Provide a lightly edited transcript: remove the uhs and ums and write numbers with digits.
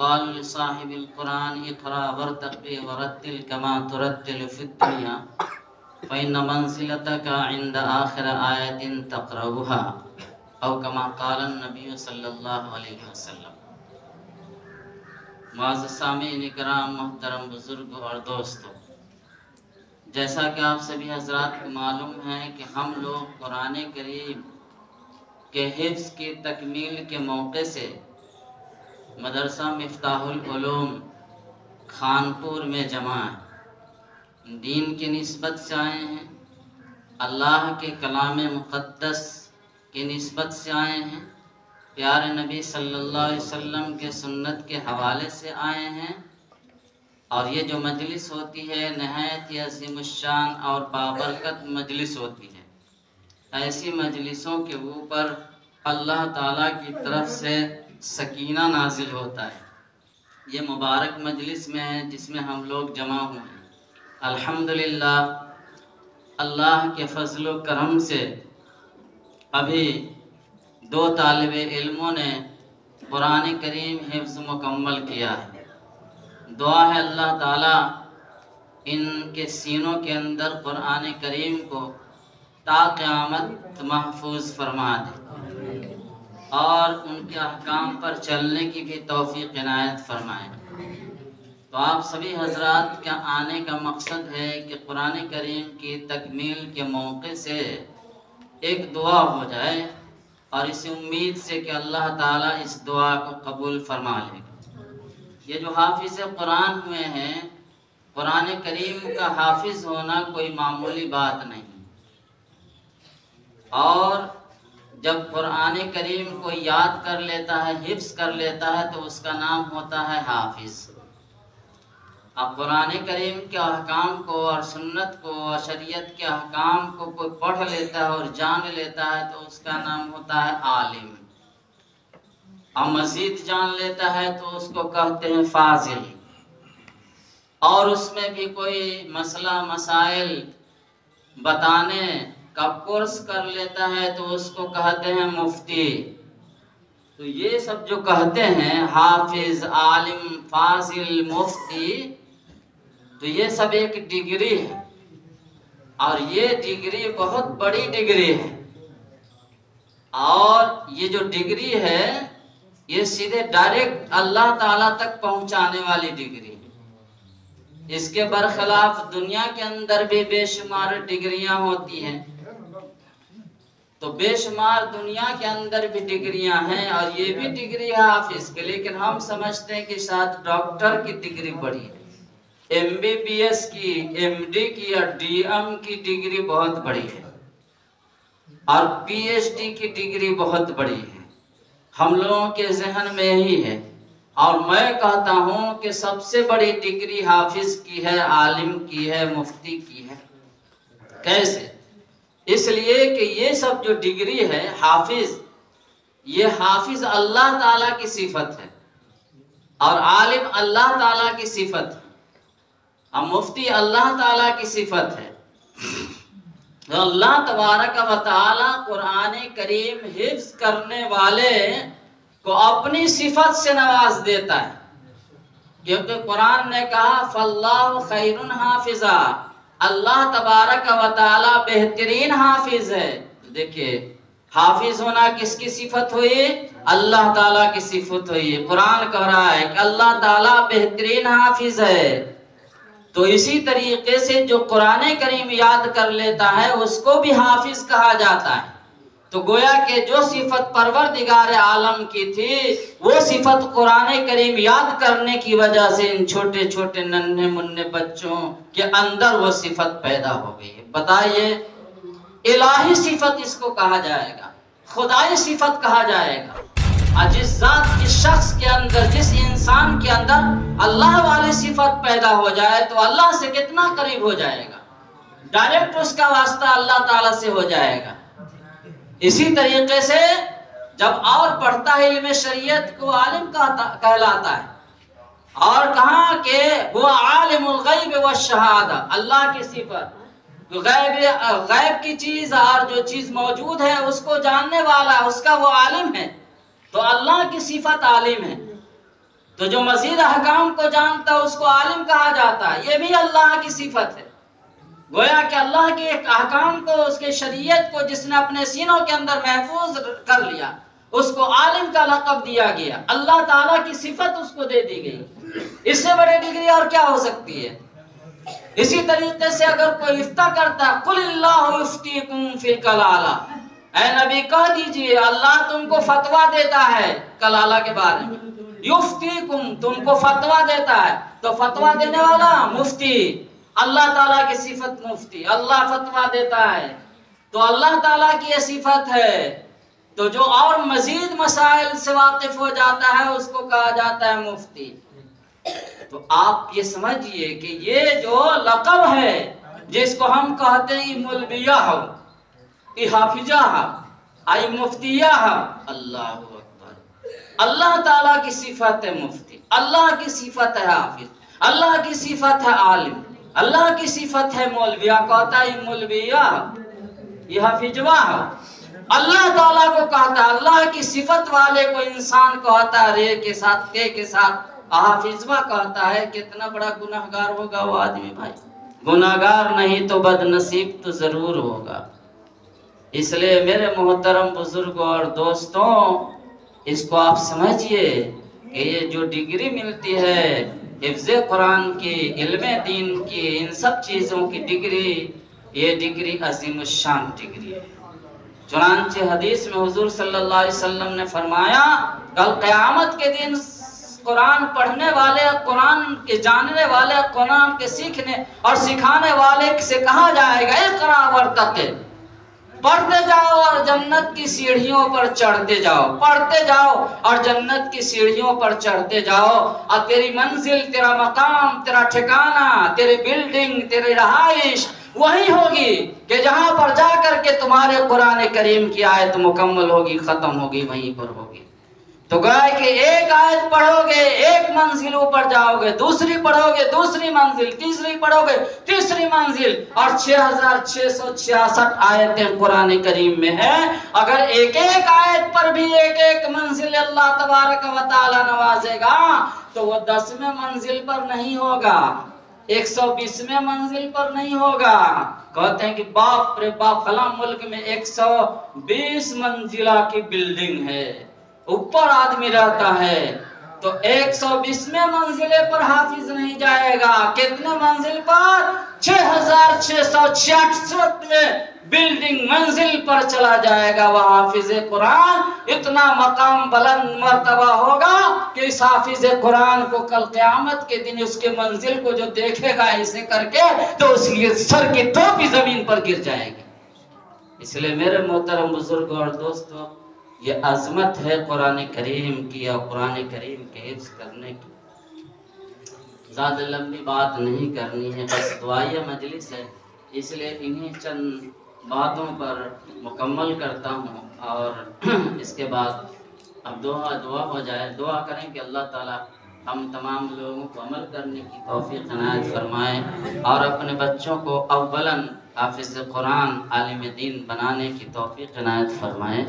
يقال لصاحب القرآن اقرأ وارتقي ورتل كما ترتل في الدنيا فإن منزلتك عند آخر آية تقرأها او كما قال النبی صلی اللہ علیہ وسلم۔ معزز سامعین کرام، محترم بزرگ اور دوستو، جیسا کہ آپ سبھی حضرات کو معلوم ہے کہ ہم لوگ قرآن کریم کے حفظ کی تکمیل کے موقع سے مدرسہ مفتاح العلوم خانپور میں جمع ہیں، دین کی نسبت سے آئے ہیں، اللہ کے کلام مقدس کی نسبت سے آئے ہیں، پیارے نبی صلی اللہ علیہ وسلم کے سنت کے حوالے سے آئے ہیں، اور یہ جو مجلس ہوتی ہے نہایت ہی عظیم الشان اور بابرکت مجلس ہوتی ہے۔ ایسی مجلسوں کے اوپر اللہ تعالیٰ کی طرف سے سکینہ نازل ہوتا ہے۔ یہ مبارک مجلس میں ہے جس میں ہم لوگ جمع ہوئے ہیں۔ الحمدللہ اللہ کے فضل و کرم سے ابھی 2 طالب علموں نے قرآن کریم حفظ مکمل کیا ہے۔ دعا ہے اللہ تعالیٰ ان کے سینوں کے اندر قرآن کریم کو تا قیامت محفوظ فرما دے اور ان کے احکام پر چلنے کی بھی توفیق عنایت فرمائے۔ تو آپ سبھی حضرات کا آنے کا مقصد ہے کہ قرآن کریم کی تکمیل کے موقع سے ایک دعا ہو جائے، اور اس امید سے کہ اللہ تعالیٰ اس دعا کو قبول فرما لے گا۔ یہ جو حافظ قرآن ہوئے ہیں، قرآن کریم کا حافظ ہونا کوئی معمولی بات نہیں، اور جب قرآن کریم کو یاد کر لیتا ہے، حفظ کر لیتا ہے، تو اس کا نام ہوتا ہے حافظ۔ اب قرآن کریم کے احکام کو اور سنت کو اور شریعت کے احکام کو کوئی پڑھ لیتا ہے اور جان لیتا ہے تو اس کا نام ہوتا ہے عالم، اور مزید جان لیتا ہے تو اس کو کہتے ہیں فاضل، اور اس میں بھی کوئی مسئلہ مسائل بتانے کا کورس کر لیتا ہے تو اس کو کہتے ہیں مفتی۔ تو یہ سب جو کہتے ہیں حافظ، عالم، فاضل، مفتی، تو یہ سب ایک ڈگری ہے، اور یہ ڈگری بہت بڑی ڈگری ہے، اور یہ جو ڈگری ہے یہ سیدھے ڈائریکٹ اللہ تعالیٰ تک پہنچانے والی ڈگری ہے۔ اس کے برخلاف دنیا کے اندر بھی بے شمار ڈگریاں ہوتی ہیں، تو بے شمار دنیا کے اندر بھی ڈگریاں ہیں، اور یہ بھی ڈگری ہے حافظ کے، لیکن ہم سمجھتے ہیں کہ شاید ڈاکٹر کی ڈگری بڑی ہے، MBBS کی، MD کی اور DM کی ڈگری بہت بڑی ہے، اور PhD کی ڈگری بہت بڑی ہے، ہم لوگوں کے ذہن میں ہی ہے۔ اور میں کہتا ہوں کہ سب سے بڑی ڈگری حافظ کی ہے، عالم کی ہے، مفتی کی ہے۔ کیسے؟ اس لیے کہ یہ سب جو ڈگری ہے حافظ، یہ حافظ اللہ تعالیٰ کی صفت ہے، اور عالم اللہ تعالیٰ کی صفت ہے، اور مفتی اللہ تعالیٰ کی صفت ہے۔ تو اللہ تبارک و تعالی قرآن کریم حفظ کرنے والے کو اپنی صفت سے نواز دیتا ہے، کیونکہ قرآن نے کہا فاللہ خیر حافظا، اللہ تبارک و تعالی بہترین حافظ ہے۔ دیکھیے حافظ ہونا کس کی صفت ہوئی؟ اللہ تعالیٰ کی صفت ہوئی۔ قرآن کہہ رہا ہے کہ اللہ تعالیٰ بہترین حافظ ہے۔ تو اسی طریقے سے جو قرآن کریم یاد کر لیتا ہے اس کو بھی حافظ کہا جاتا ہے۔ تو گویا کہ جو صفت پروردگار عالم کی تھی وہ صفت قرآن کریم یاد کرنے کی وجہ سے ان چھوٹے چھوٹے ننھے منھے بچوں کے اندر وہ صفت پیدا ہو گئی ہے۔ بتائیے الہی صفت اس کو کہا جائے گا، خدائی صفت کہا جائے گا، اور جس ذات، جس شخص کے اندر، جس انسان کے اندر اللہ والی صفت پیدا ہو جائے تو اللہ سے کتنا قریب ہو جائے گا، ڈائریکٹ اس کا واسطہ اللہ تعالیٰ سے ہو جائے گا۔ اسی طریقے سے جب اور پڑھتا ہے علم شریعت کو عالم کہلاتا ہے، اور کہا کہ وہ عالم الغیب والشہادہ، اللہ کی صفت غیب کی چیز اور جو چیز موجود ہے اس کو جاننے والا، اس کا وہ عالم ہے، تو اللہ کی صفت عالم ہے۔ تو جو مزید احکام کو جانتا ہے اس کو عالم کہا جاتا ہے. یہ بھی اللہ کی صفت ہے. گویا کہ اللہ کے ایک احکام کو، اس کے شریعت کو جس نے اپنے سینوں کے اندر محفوظ کر لیا، اس کو عالم کا لقب دیا گیا. اللہ تعالیٰ کی صفت اس کو دے دی گئی. اس سے بڑی ڈگری اور کیا ہو سکتی ہے؟ اسی طریقے سے اگر کوئی افتاء کرتا ہے، قل اللہ یفتیکم فی الکلالہ، اے نبی کہہ دیجئے اللہ تم کو فتویٰ دیتا ہے کلالہ کے بارے میں. یفتیکم، تم کو فتویٰ دیتا ہے. تو فتویٰ دینے والا مفتی، اللہ تعالیٰ کی صفت مفتی، اللہ فتویٰ دیتا ہے. تو اللہ تعالیٰ کی یہ صفت ہے. تو جو اور مزید مسائل سے واقف ہو جاتا ہے اس کو کہا جاتا ہے مفتی. تو آپ یہ سمجھئے کہ یہ جو لقب ہے جس کو ہم کہتے ہیں مولویہ ہو، حافظہ ای مفتیہ، اللہ اکبر، اللہ تعالیٰ کی صفت ہے مفتی، اللہ کی صفت ہے حافظ، اللہ کی صفت ہے عالم، اللہ کی صفت ہے مولویہ. کہتا ہے مولویہ، یہ حافظہ. اللہ تعالیٰ کو کہتا ہے، اللہ کی صفت والے کو انسان کہتا ہے رے کے ساتھ، کے ساتھ حافظہ کہتا ہے. کتنا بڑا گناہگار ہوگا وہ آدمی بھائی. گناہگار نہیں تو بد نصیب تو ضرور ہوگا. اس لیے میرے محترم بزرگوں اور دوستوں، اس کو آپ سمجھئے کہ یہ جو ڈگری ملتی ہے حفظ قرآن کی، علم دین کی، ان سب چیزوں کی ڈگری، یہ ڈگری عظیم الشان ڈگری ہے. چنانچہ حدیث میں حضور صلی اللہ علیہ وسلم نے فرمایا، کل قیامت کے دن قرآن پڑھنے والے، قرآن کے جاننے والے، قرآن کے سیکھنے اور سکھانے والے سے کہا جائے گا اقرا ورتقل، پڑھتے جاؤ اور جنت کی سیڑھیوں پر چڑھتے جاؤ، پڑھتے جاؤ اور جنت کی سیڑھیوں پر چڑھتے جاؤ. اور تیری منزل، تیرا مقام، تیرا ٹھکانہ، تیری بلڈنگ، تیری رہائش وہی ہوگی کہ جہاں پر جا کر کے تمہارے قرآن کریم کی آیت مکمل ہوگی، ختم ہوگی، وہیں پر ہوگی. تو گویا کہ ایک آیت پڑھو گے ایک منزل اوپر جاؤ گے، دوسری پڑھو گے دوسری منزل، تیسری پڑھو گے تیسری منزل. اور 6666 آیتیں قرآن کریم میں ہیں. اگر ایک ایک آیت پر بھی ایک ایک منزل اللہ تبارک و تعالی نوازے گا تو وہ 10ویں منزل پر نہیں ہوگا، 120ویں منزل پر نہیں ہوگا. کہتے ہیں کہ باپ رے باپ، فلاں ملک میں 120 منزلہ کی بلڈنگ ہے، اوپر آدمی رہتا ہے. تو 120ویں منزلے پر حافظ نہیں جائے گا. کتنے منزل پر؟ 6666ویں بلڈنگ منزل پر چلا جائے گا وہ حافظ قرآن. اتنا مقام بلند مرتبہ ہوگا کہ اس حافظ قرآن کو کل قیامت کے دن اس کے منزل کو جو دیکھے گا ایسے کر کے تو اس کی سر کی ٹوپی زمین پر گر جائے گی. اس لیے میرے محترم بزرگوں اور دوستوں، یہ عظمت ہے قرآن کریم کی اور قرآن کریم کے حفظ کرنے کی. زیادہ لمبی بات نہیں کرنی ہے، بس دعائیہ مجلس ہے، اس لیے انہی چند باتوں پر مکمل کرتا ہوں. اور اس کے بعد اب دعا ہو جائے. دعا کریں کہ اللہ تعالی ہم تمام لوگوں کو عمل کرنے کی توفیق عنایت فرمائے اور اپنے بچوں کو اولاً حافظ قرآن، عالم دین بنانے کی توفیق عنایت فرمائے.